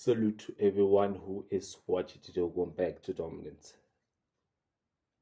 Salute to everyone who is watching today. Welcome back to Dominance.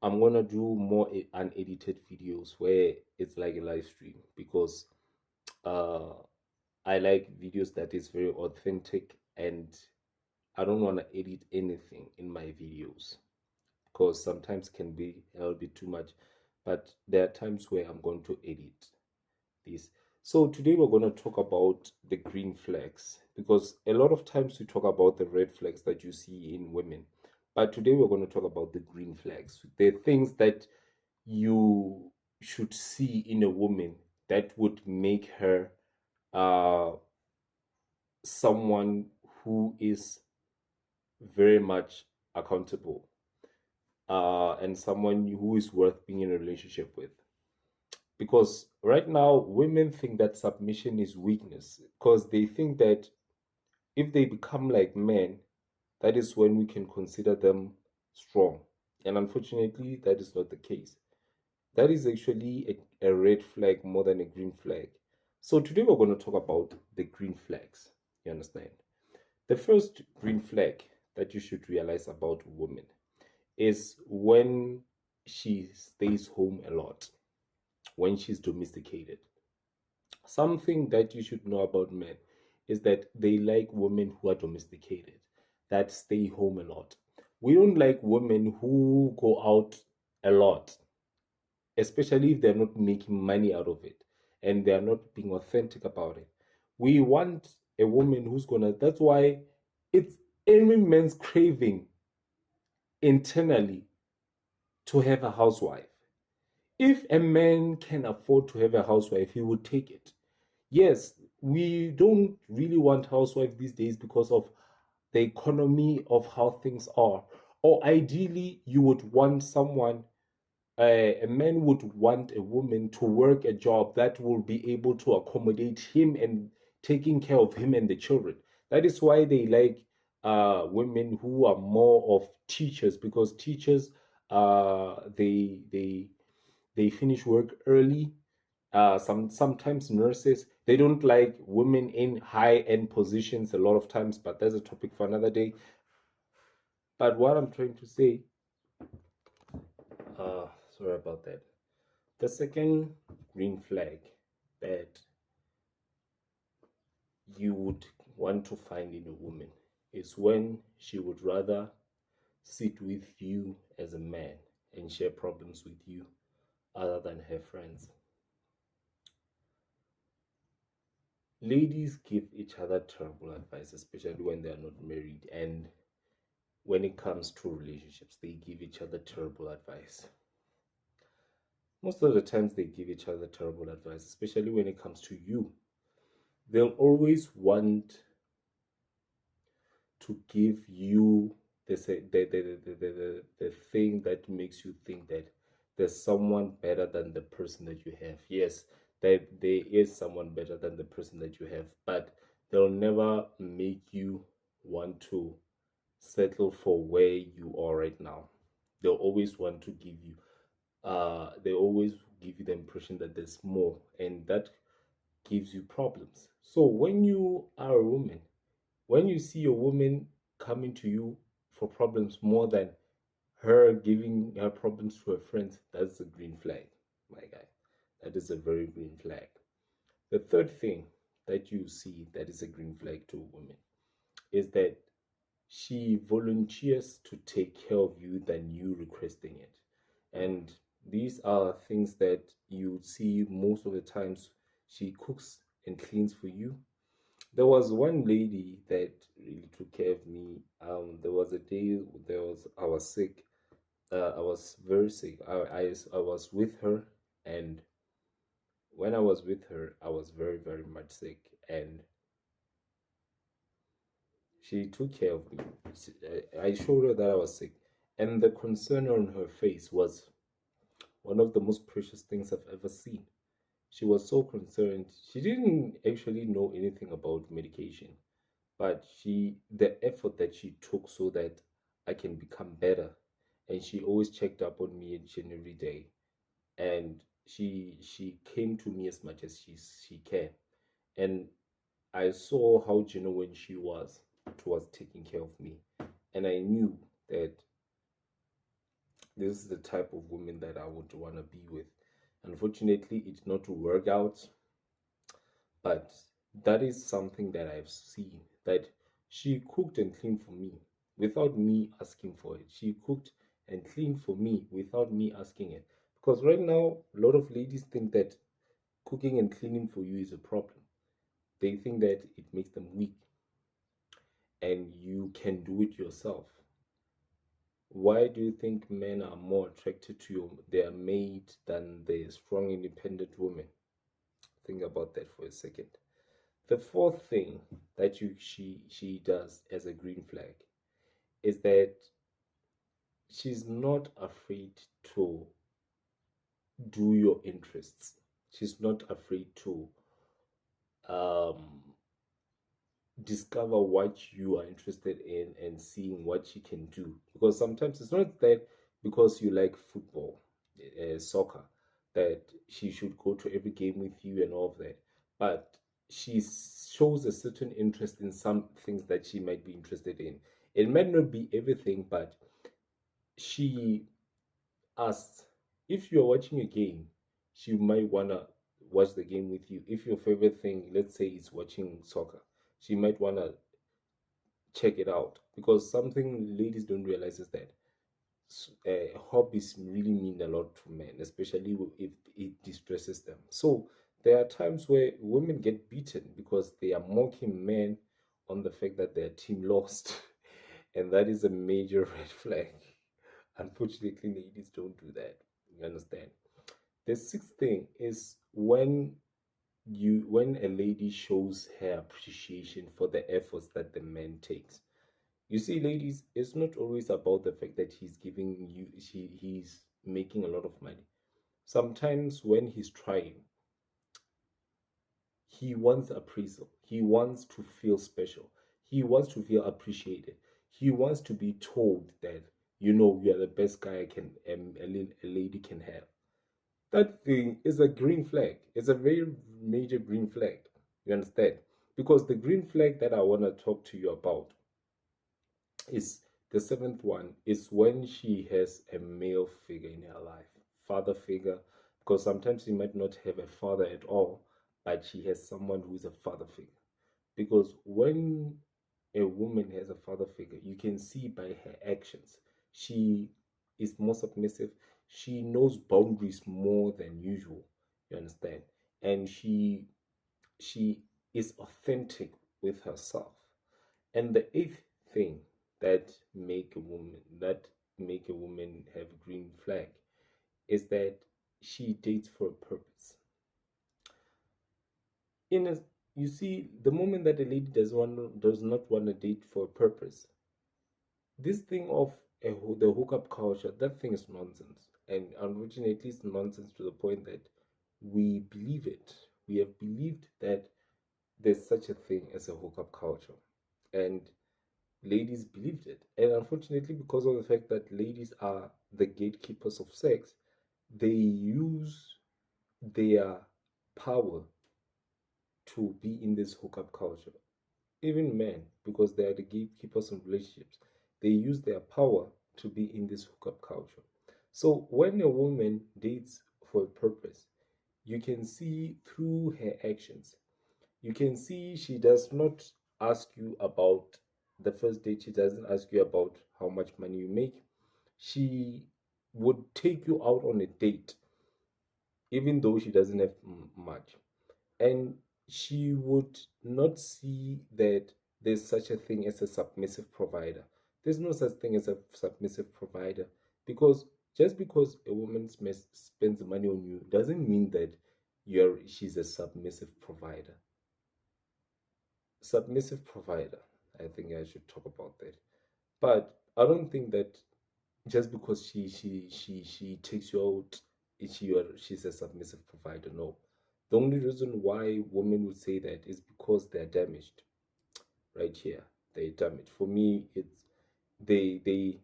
I'm gonna do more unedited videos where it's like a live stream because uh I like videos that is very authentic and I don't want to edit anything in my videos because sometimes can be a little bit too much. But there are times where I'm going to edit this. So today we're going to talk about the green flags because a lot of times we talk about the red flags that you see in women. But today we're going to talk about the green flags, the things that you should see in a woman that would make her uh, someone who is very much accountable and someone who is worth being in a relationship with. Because right now, women think that submission is weakness because they think that if they become like men, that is when we can consider them strong. And unfortunately, that is not the case. That is actually a red flag more than a green flag. So today we're going to talk about the green flags. You understand? The first green flag that you should realize about women is when she stays home a lot, when she's domesticated. Something that you should know about men is that they like women who are domesticated, that stay home a lot. We don't like women who go out a lot, especially if they're not making money out of it and they're not being authentic about it. We want a woman who's gonna, that's why it's every man's craving internally to have a housewife. If a man can afford to have a housewife, he would take it. Yes, we don't really want housewife these days because of the economy of how things are. Or ideally, you would want someone, a man would want a woman to work a job that will be able to accommodate him and taking care of him and the children. That is why they like women who are more of teachers because teachers they finish work early. Sometimes nurses they don't like women in high end positions a lot of times, but that's a topic for another day. But what I'm trying to say, sorry about that. The second green flag that you would want to find in a woman is when she would rather sit with you as a man and share problems with you other than her friends. Ladies give each other terrible advice, especially when they are not married. And when it comes to relationships, they give each other terrible advice. Most of the times, they give each other terrible advice, especially when it comes to you. They'll always want to give you the thing that makes you think that there's someone better than the person that you have. Yes, that there is someone better than the person that you have, but they'll never make you want to settle for where you are right now. They'll always want to give you they always give you the impression that there's more, and that gives you problems. So when you are a woman, when you see a woman coming to you for problems more than her giving her problems to her friends, that's a green flag, my guy. That is a very green flag. The third thing that you see that is a green flag to a woman is that she volunteers to take care of you than you requesting it. And these are things that you see most of the times. She cooks and cleans for you. There was one lady that really took care of me. There was a day I was sick. I was very sick. I was with her, and when I was with her, I was very very much sick, and she took care of me. I showed her that I was sick, and the concern on her face was one of the most precious things I've ever seen. She was so concerned. She didn't actually know anything about medication, but the effort that she took so that I can become better, and she always checked up on me each and every day, and she came to me as much as she can, and I saw how genuine she was. towards taking care of me. And I knew that this is the type of woman that I would want to be with. Unfortunately, it's not to work out, but that is something that I've seen, that she cooked and cleaned for me without me asking for it. She cooked and cleaned for me without me asking it. Because right now, a lot of ladies think that cooking and cleaning for you is a problem. They think that it makes them weak and you can do it yourself. Why do you think men are more attracted to their mate than the strong, independent woman? Think about that for a second. The fourth thing that she does as a green flag is that she's not afraid to do your interests. She's not afraid to um, discover what you are interested in and seeing what she can do. Because sometimes it's not that because you like football, soccer, that she should go to every game with you and all of that. But she shows a certain interest in some things that she might be interested in. It might not be everything, but she asks if you're watching a game, she might wanna watch the game with you. If your favorite thing, let's say, is watching soccer, she might wanna check it out, because something ladies don't realize is that hobbies really mean a lot to men, especially if it distresses them. So there are times where women get beaten because they are mocking men on the fact that their team lost, and that is a major red flag. Unfortunately, ladies don't do that. You understand? The sixth thing is when a lady shows her appreciation for the efforts that the man takes. You see, ladies, it's not always about the fact that he's giving you, he's making a lot of money. Sometimes when he's trying, he wants appraisal. He wants to feel special. He wants to feel appreciated. He wants to be told that, you are the best guy a lady can have. That thing is a green flag. It's a very major green flag. You understand? Because the green flag that I want to talk to you about is the seventh one is when she has a male figure in her life, father figure, because sometimes she might not have a father at all, but she has someone who is a father figure. Because when a woman has a father figure, you can see by her actions, she is more submissive. She knows boundaries more than usual. You understand? And she is authentic with herself. And the eighth thing that make a woman have a green flag is that she dates for a purpose. In a, you see, the moment that a lady does not want to date for a purpose, this thing of the hookup culture, that thing is nonsense. And unfortunately, it's nonsense to the point that we believe it. We have believed that there's such a thing as a hookup culture. And ladies believed it. And unfortunately, because of the fact that ladies are the gatekeepers of sex, they use their power to be in this hookup culture. Even men, because they are the gatekeepers of relationships, they use their power to be in this hookup culture. So when a woman dates for a purpose, you can see through her actions. You can see she does not ask you about the first date. She doesn't ask you about how much money you make. She would take you out on a date, even though she doesn't have much. And she would not see that there's such a thing as a submissive provider. There's no such thing as a submissive provider, because just because a woman spends money on you doesn't mean that she's a submissive provider. Submissive provider. I think I should talk about that. But I don't think that just because she takes you out, she's a submissive provider. No. The only reason why women would say that is because they're damaged. Right here, they're damaged. For me, it's they they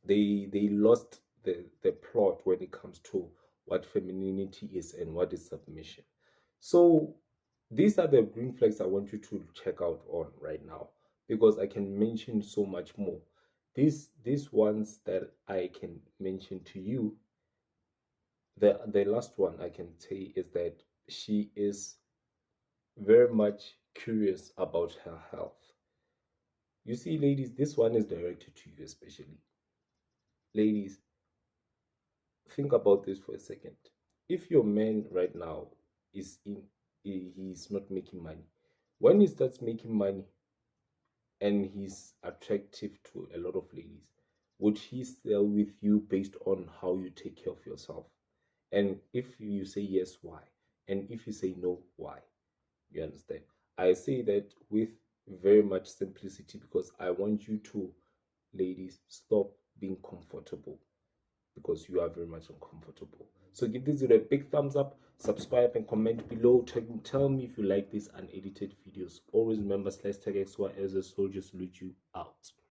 they lost the plot when it comes to what femininity is and what is submission. So these are the green flags I want you to check out on right now. because I can mention so much more. These ones that I can mention to you, the last one I can say is that she is very much curious about her health. You see, ladies, this one is directed to you especially. Ladies, think about this for a second. If your man right now is in, he's not making money. When he starts making money and he's attractive to a lot of ladies, would he sell with you based on how you take care of yourself? And if you say yes, why? And if you say no, why? You understand? I say that with very much simplicity because I want you to, ladies, stop being comfortable because you are very much uncomfortable. So give this video a big thumbs up, subscribe, and comment below. Tell me if you like these unedited videos. Always remember /tagxy as a soldier salute you out.